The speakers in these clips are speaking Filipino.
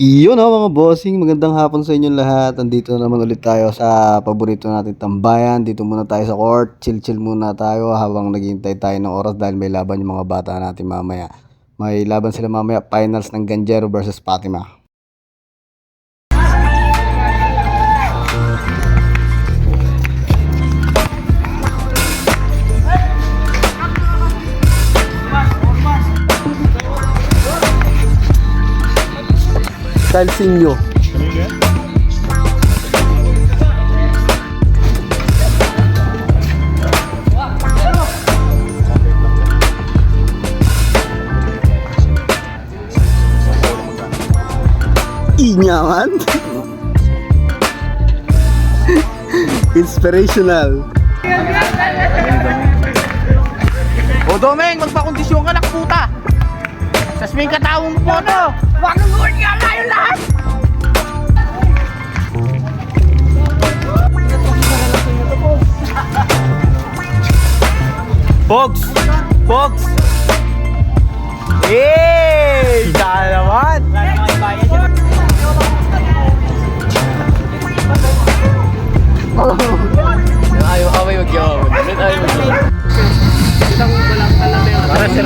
Iyon mga bossing, magandang hapon sa inyong lahat. Andito na naman ulit tayo sa paborito nating tambayan. Dito muna tayo sa court, chill muna tayo habang naghihintay tayo ng oras dahil may laban yung mga bata natin mamaya. May laban sila mamaya, finals ng Ganjero versus Fatima. Calcinio. Inyaman. Inspirational. O Domeng, magpakondisyon ka na puta! Sa swing katawang mo po to! Manunood nga tayo lahat! Pogs! Pogs! Hey! Saan naman? Ayaw kami mag-yaw. Ayaw mag-yaw. Para sa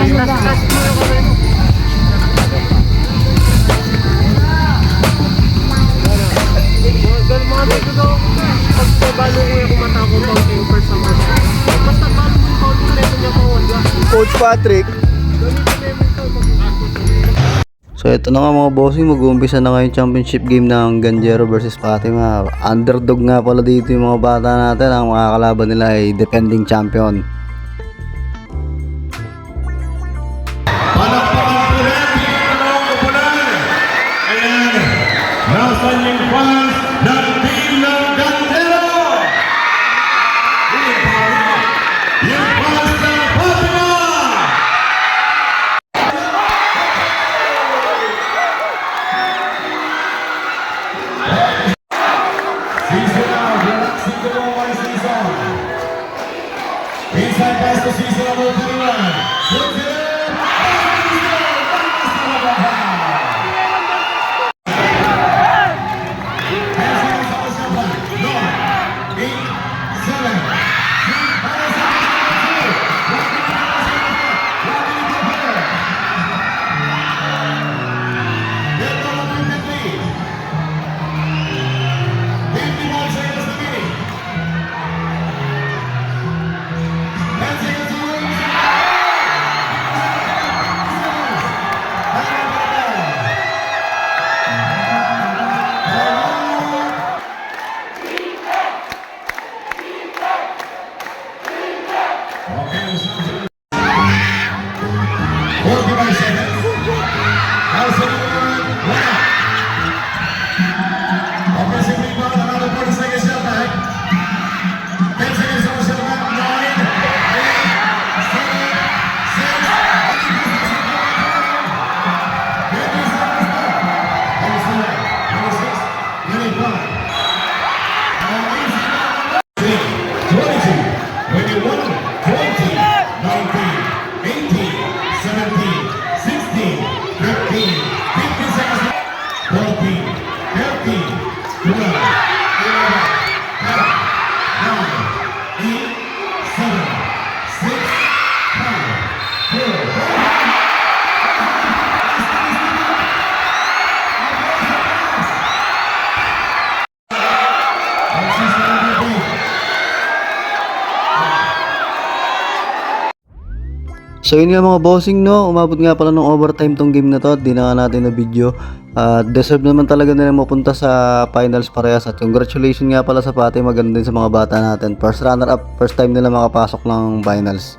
Coach Patrick. So ito na nga mga bossing, mag-uumpisa na ngayon championship game ng Ganjero versus Fatima. Underdog nga pala dito yung mga bata natin. Ang mga kalaban nila ay defending champion. Nasaan yung fans ng team ng Ganjero? Yung fans ng Fatima! Season now, relaxing the one season. Inside pass to season number 21. So yun nga mga bossing, no, umabot nga pala ng overtime tong game na to. Di na nga natin na video. Deserve naman talaga nila mapunta sa finals parehas. At congratulations nga pala sa Fatima, maganda din sa mga bata natin. First runner up, first time nila makapasok ng finals.